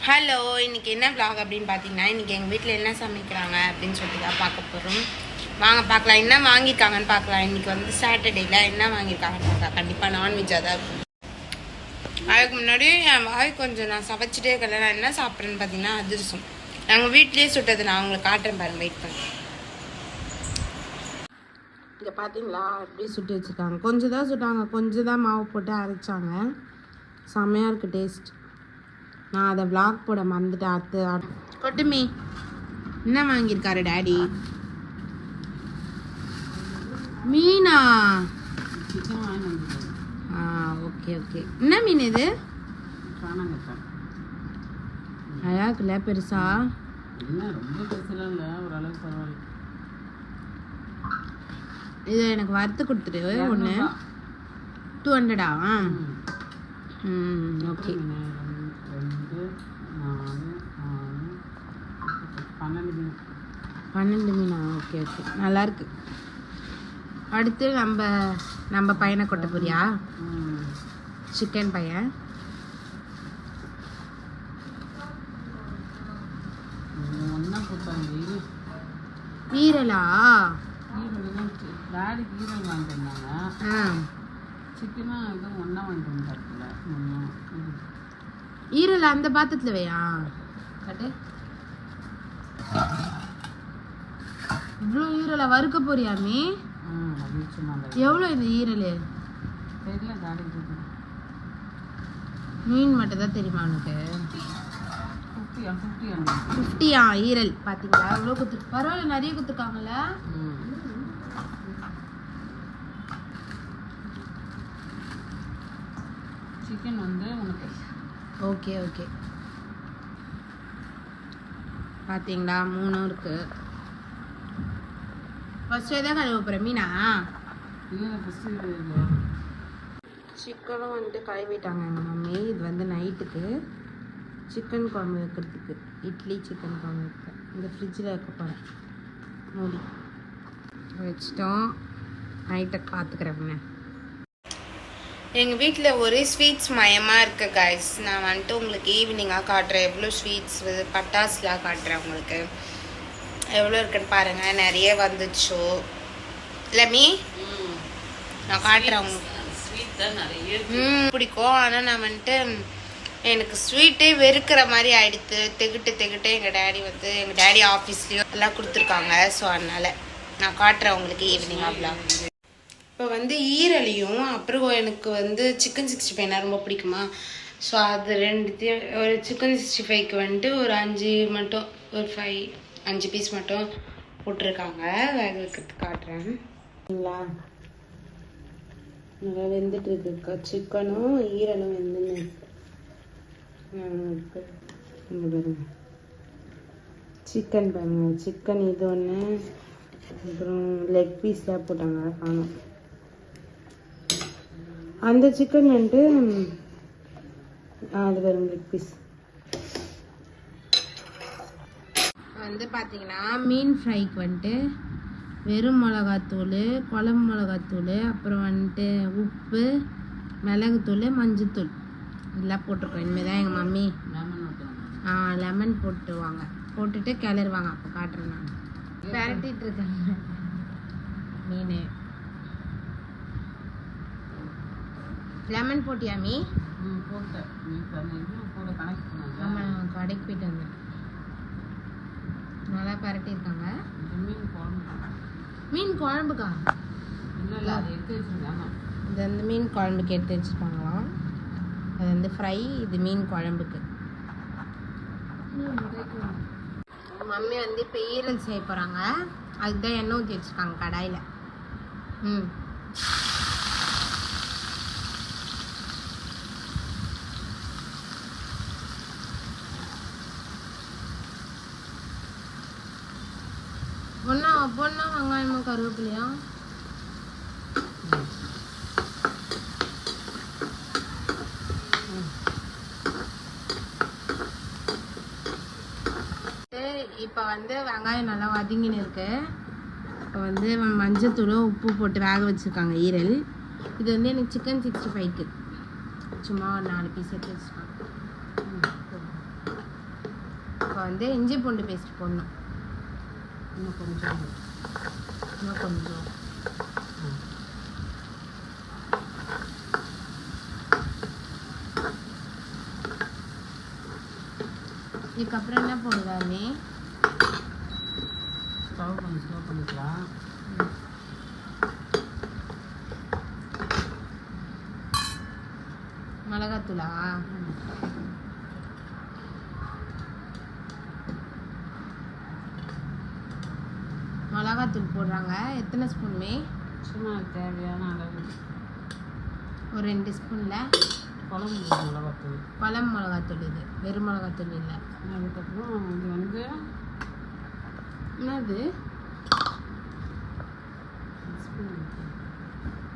Hello, இன்றைக்கி என்ன vlog அப்படின்னு பார்த்தீங்கன்னா, இன்றைக்கி எங்கள் வீட்டில் என்ன சமைக்கிறாங்க அப்படின்னு சொல்லிட்டு தான் பார்க்க போகிறோம். வாங்க பார்க்கலாம், என்ன வாங்கியிருக்காங்கன்னு பார்க்கலாம். இன்றைக்கி வந்து சாட்டர்டேயில் என்ன வாங்கியிருக்காங்கன்னு பார்க்கலாம். கண்டிப்பாக நான்வெஜ்ஜாக தான் இருக்கும். அதுக்கு முன்னாடி என் வாய் கொஞ்சம் நான் சமைச்சிட்டே இருக்கல. நான் என்ன சாப்பிட்றேன்னு பார்த்தீங்கன்னா அதிரசம். நாங்கள் வீட்லேயே சுட்டது, நான் உங்களுக்கு காட்டுறேன் பாருங்க, வெயிட் பண்ணி. இங்கே பார்த்தீங்களா அப்படியே சுட்டு வச்சுருக்காங்க. கொஞ்சம் தான் சுட்டாங்க, கொஞ்சம் தான் மாவு போட்டு அரைச்சாங்க. செம்மையாக இருக்குது டேஸ்ட். நான் அதை vlog போட மறந்துட்டேன். கொட்டுமி என்ன வாங்கியிருக்காரு டாடி? மீனா? Okay okay. என்ன மீன் இது? அழகா இருக்குல்ல, பெருசா? இது எனக்கு வறுத்து கொடுத்துரு ஒன்று. 200 ஓகே. 12 மீனா? ஓகே ஓகே, நல்லாயிருக்கு. அடுத்து நம்ம பையனை கொட்ட போறியா? சிக்கன் பையன். ஈரலா? ஈரல் அந்த பாத்திரத்துல வையா. இவ்வளோ ஈரலை வறுக்க போறியாமே? எவ்வளோ இந்த ஈரல்? மீன் மட்டும் தான் தெரியுமா உனக்கு? 50 ஈரல். பார்த்தீங்களா எவ்வளோ குத்து? பரவாயில்ல, நிறைய குத்துருக்காங்கல்ல. சிக்கன் வந்து உனக்கு ஓகே ஓகே. பார்த்தீங்களா 3 இருக்கு. ஃபர்ஸ்ட் எதாவது கழுவ போகிறேன் மீனா? சிக்கனும் வந்துட்டு கழுவிட்டாங்க எங்கள் மம்மி. இது வந்து நைட்டுக்கு சிக்கன் குழம்பு வைக்கிறதுக்கு, இட்லி சிக்கன் குழம்பு வைக்க இந்த ஃப்ரிட்ஜில் வைக்க போகிறேன். மூடி வச்சிட்டோம். நைட்டை பார்த்துக்கிறேன். எங்கள் வீட்டில் ஒரு ஸ்வீட்ஸ் மயமாக இருக்குது கைஸ். நான் வந்துட்டு உங்களுக்கு ஈவினிங்காக காட்டுறேன். எவ்வளோ ஸ்வீட்ஸ் பட்டாசுலாம் காட்டுறேன் உங்களுக்கு. எவ்வளோ இருக்குன்னு பாருங்கள். நிறைய வந்துச்சோ இல்லமி, நான் காட்டுறேன் உங்களுக்கு. ஸ்வீட் தான் நிறைய பிடிக்கும். ஆனால் நான் வந்துட்டு எனக்கு ஸ்வீட்டே வெறுக்கிற மாதிரி ஆகிடுது. தெகிட்டு எங்கள் டேடி ஆஃபீஸ்லேயும் எல்லாம் கொடுத்துருக்காங்க. ஸோ அதனால் நான் காட்டுறேன் உங்களுக்கு ஈவினிங் அவ்வளோ. இப்போ வந்து ஈரலையும் அப்புறம் எனக்கு வந்து சிக்கன் 65 ரொம்ப பிடிக்குமா. ஸோ அது ரெண்டுத்தையும், ஒரு சிக்கன் 65க்கு வந்துட்டு ஒரு 5 பீஸ் மட்டும் போட்டிருக்காங்க. வேக வைக்கிறதுக்கு காட்டுறேன். சரிங்களா, நல்லா வெந்துட்டு இருக்கு. சிக்கனும் ஈரலும் வெந்துன்னு பாருங்க. சிக்கன் பாருங்க, சிக்கன் இது ஒன்று, அப்புறம் லெக் பீஸ்லாம் போட்டாங்க காணும். அந்த சிக்கன் வந்துட்டு அது வரும் லெக் பீஸ். வந்து பார்த்தீங்கன்னா மீன் ஃப்ரைக்கு வந்துட்டு வெறும் மிளகாத்தூள், குழம்பு மிளகாத்தூள், அப்புறம் வந்துட்டு உப்பு, மிளகுத்தூள், மஞ்சத்தூள் இதெல்லாம் போட்டிருக்கோம். இனிமேல் தான் எங்கள் மம்மி லெமன் போட்டுருவாங்க. போட்டுட்டு கிளறுவாங்க. அப்போ காட்டுறேன். நான் பரட்டிட்டு இருக்காங்க மீன். லெமன் போட்டியா மீ? போட்டேன். ஆமாம், கடைக்கு போயிட்டு வந்தேன். நல்லா பரட்டியிருக்காங்க. மீன் குழம்புக்கா? இல்லை, அது எடுத்து வச்சுருக்காங்க. இது வந்து மீன் குழம்புக்கு எடுத்து வச்சுருக்காங்களாம். அது வந்து ஃப்ரை, இது மீன் குழம்புக்கு. மம்மி வந்து இப்போ ஈரல் செய்ய போகிறாங்க. அதுதான் எண்ணெய் ஊற்றி வச்சுருக்காங்க கடாயில். பொண்ணா வெங்காயமும் கருவேப்பிலையா? இப்போ வந்து வெங்காயம் நல்லா வதங்கின்னு இருக்கு. இப்போ வந்து மஞ்சத்தூளும் உப்பு போட்டு வேக வச்சுருக்காங்க ஈரல். இது வந்து எனக்கு சிக்கன் 65க்கு சும்மா ஒரு 4 பீஸ் எடுத்து வச்சுருக்காங்க. வந்து இஞ்சி பூண்டு பேஸ்ட் போடணும். இன்னும் கொஞ்சம் இதுக்கப்புறம் என்ன போடுவாங்க? ஸ்டவ் கொஞ்சம் ஸ்லோ பண்ணிக்கலாம். மிளகாத்தூளா? மிளகாத்தூள் போடுறாங்க. எத்தனை ஸ்பூன்மே? சும்மா தேவையான அளவு ஒரு 2 ஸ்பூனில் குழம்பு மிளகாத்தூள். குழம்பு மிளகாத்தூள். இது வெறும் மிளகாத்தூள் இல்லை. அதுக்கப்புறம் இது வந்து என்னது?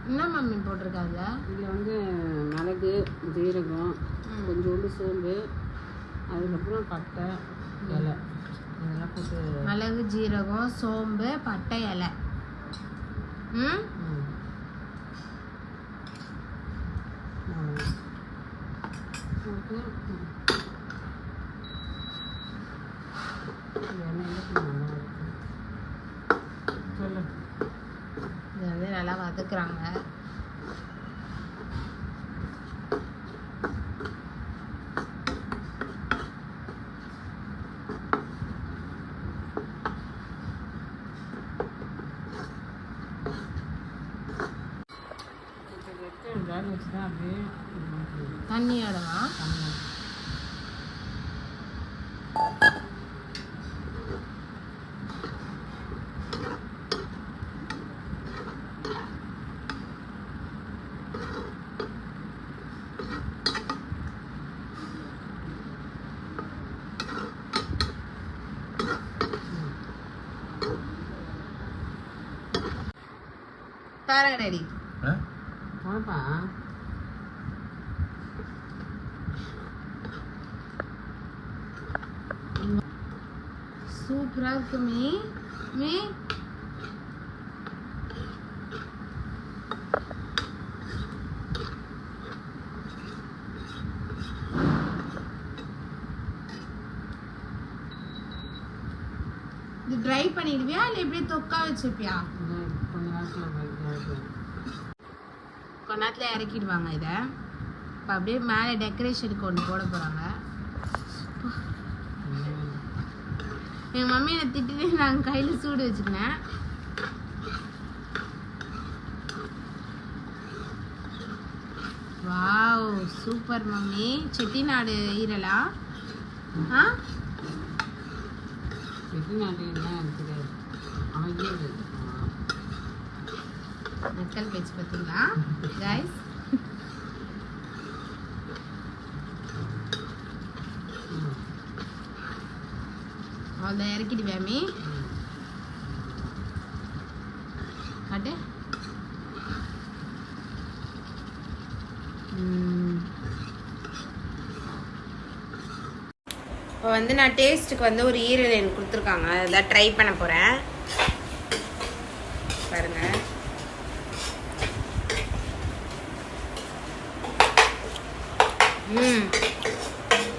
என்ன மம்மி போட்டிருக்காங்க? இதில் வந்து மிளகு, ஜீரகம், கொஞ்சோண்டு சோம்பு, அதுக்கப்புறம் பட்டை இலை இதெல்லாம் போட்டு. மிளகு, ஜீரகம், சோம்பு, பட்டை, இலை. போட்டு சொல்லு. இதை வந்து நல்லா வதக்குறாங்க. வேக வச்சு தான் அப்படியே தண்ணியோடவா? பாருங்க ரெடி. போனப்பா சூப்பரா இருக்கு மீ. இது ட்ரை பண்ணிடுவியா இல்லை எப்படி தொக்கா வச்சுப்பியா? கொஞ்ச நேரத்தில் இறக்கிடுவாங்க. இதை இப்போ அப்படியே மேலே டெக்கரேஷனுக்கு ஒன்று போட போகிறாங்க. எங்கள் மம்மி என்னை திட்டிட்டு நாங்கள் கையில் சூடு வச்சுக்கினேன். Wow super mummy. செட்டிநாடு ஈரலா? செட்டிநாடு எனக்கு தெரியாது. நக்கல் பேச்சு பார்த்தீங்களா கைஸ்? அதை இறக்கிடுவியாமி காட்டு. இப்போ வந்து நான் டேஸ்ட்டுக்கு வந்து ஒரு ஈரல் எனக்கு கொடுத்துருக்காங்க. அதான் ட்ரை பண்ண போகிறேன். பாருங்க.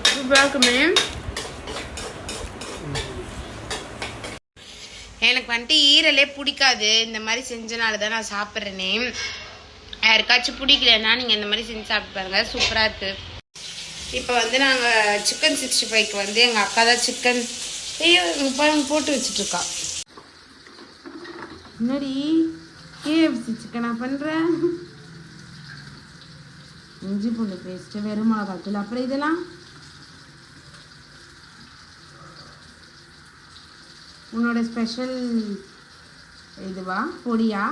சூப்பராக இருக்குமே. எனக்கு வந்துட்டு ஈரலே பிடிக்காது. இந்த மாதிரி செஞ்சனால தான் நான் சாப்பிட்றேனே. யாருக்காச்சும் பிடிக்கலன்னா நீங்கள் இந்த மாதிரி செஞ்சு சாப்பிட்டு பாருங்க. சூப்பராக இருக்குது. இப்போ வந்து நாங்கள் சிக்கன் 65க்கு வந்து எங்கள் அக்கா தான் சிக்கன் போட்டு வச்சுட்ருக்கா. முன்னாடி KFC சிக்கனா பண்ணுறேன். இஞ்சி பூண்டு பேஸ்ட்டு, வெறும் மிளகாத்தூள், அப்புறம் இதெல்லாம் உன்னோட ஸ்பெஷல் இதுவா பொடியா?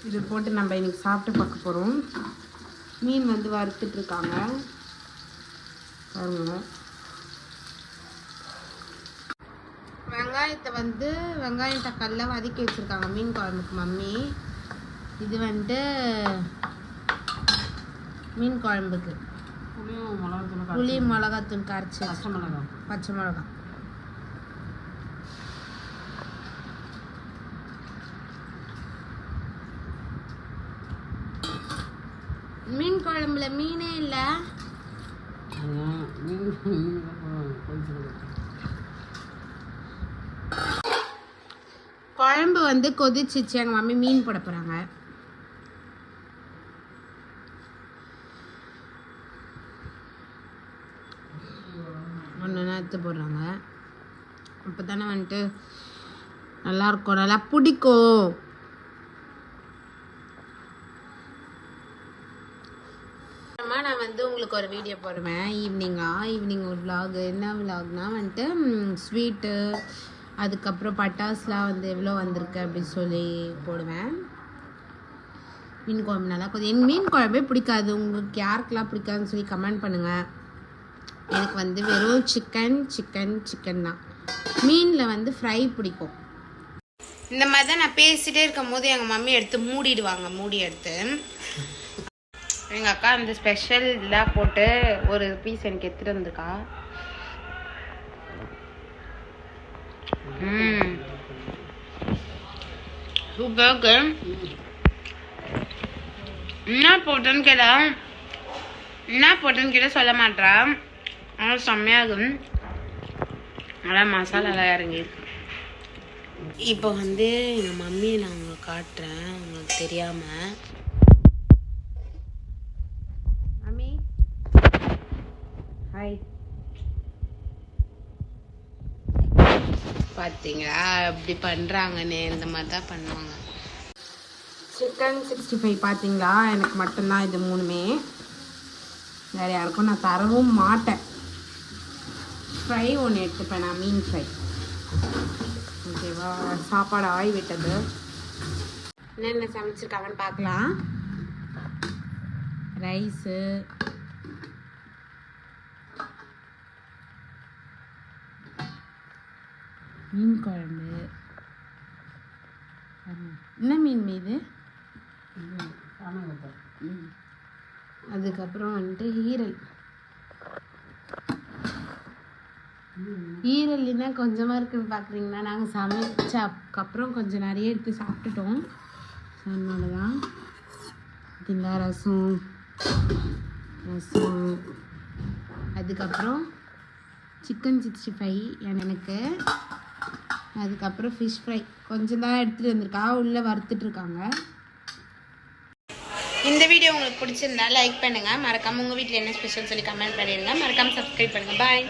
இது போட்டு நம்ம இன்னைக்கு சாப்பிட்டு பார்க்க போகிறோம். மீன் வந்து வறுத்துட்ருக்காங்க பாருங்க. வெங்காயத்தை வந்து வெங்காயம் தக்காளிலாம் வதக்கி வச்சுருக்காங்க மீன் குழம்புக்கு மம்மி. இது வந்துட்டு மீன் குழம்புக்கு புளி மிளகாத்தூள் கரைச்சி பச்சை மிளகா. மீன் குழம்புல மீனே இல்லை. அதான் மீன் கொஞ்சம் குழம்பு வந்து கொதிச்சிச்சு. எங்கள் மம்மி மீன் போட போகிறாங்க. ஒன்று எடுத்து போடுறாங்க. அப்போ தானே வந்துட்டு நல்லாயிருக்கும், நல்லா பிடிக்கும். நான் வந்து உங்களுக்கு ஒரு வீடியோ போடுவேன் ஈவினிங் ஒரு விலாக். என்ன விலாக்னா வந்துட்டு ஸ்வீட்டு, அதுக்கப்புறம் பட்டாசுலாம் வந்து எவ்வளோ வந்திருக்கு அப்படின்னு சொல்லி போடுவேன். மீன் குழம்பு நல்லா எனக்கு மீன் குழம்பே பிடிக்காது. உங்களுக்கு யாருக்கெல்லாம் பிடிக்காதுன்னு சொல்லி கமெண்ட் பண்ணுங்கள். எனக்கு வந்து வெறும் சிக்கன் தான். மீனில் வந்து ஃப்ரை பிடிக்கும். இந்த மாதிரி தான் நான் பேசிகிட்டே இருக்கும் போது எங்கள் மம்மி எடுத்து மூடிடுவாங்க. மூடி எடுத்து எங்கள் அக்கா அந்த ஸ்பெஷல் இதெல்லாம் போட்டு ஒரு பீஸ் எனக்கு எடுத்துகிட்டு வந்திருக்கா. சூப்பருக்கு என்ன போட்டேன்னு கேட்டால் சொல்ல மாட்டா. ஆனால் செம்மையாகும். நல்லா மசாலாலாம் இறங்கிருக்கு. இப்போ வந்து எங்கள் மம்மியை நான் உங்களுக்கு காட்டுறேன், உங்களுக்கு தெரியாமல். Mummy hi. பார்த்தீங்களா அப்படி பண்ணுறாங்கன்னு? இந்த மாதிரி தான் பண்ணுவாங்க. சிக்கன் 65 பார்த்தீங்களா? எனக்கு மட்டும்தான் இது மூணுமே, வேறு யாருக்கும் நான் தரவும் மாட்டேன். ஃப்ரை ஒன்று எடுத்துப்பேன் நான், மீன் ஃப்ரை. ஓகேவா? சாப்பாடு ஆய் விட்டது. என்னென்ன சமைச்சிருக்காங்கன்னு பார்க்கலாம். ரைஸு, மீன் குழம்பு. என்ன மீன் மீது? அதுக்கப்புறம் வந்துட்டு ஈரல்னா கொஞ்சமாக இருக்குன்னு பார்க்குறீங்கன்னா, நாங்கள் சமைச்சதுக்கப்புறம் கொஞ்சம் நிறைய எடுத்து சாப்பிட்டுட்டோம். அதனால தான் பார்த்தீங்களா. ரசம், அதுக்கப்புறம் சிக்கன் 65 எனக்கு, அதுக்கப்புறம் ஃபிஷ் ஃப்ரை கொஞ்சம் தான் எடுத்துகிட்டு வந்திருக்கா. உள்ளே வறுத்துட்ருக்காங்க. இந்த வீடியோ உங்களுக்கு பிடிச்சிருந்தா லைக் பண்ணுங்கள். மறக்காமல் உங்கள் வீட்டில் என்ன ஸ்பெஷல் சொல்லி கமெண்ட் பண்ணிடுங்க. மறக்காமல் சப்ஸ்கிரைப் பண்ணுங்கள். பாய்.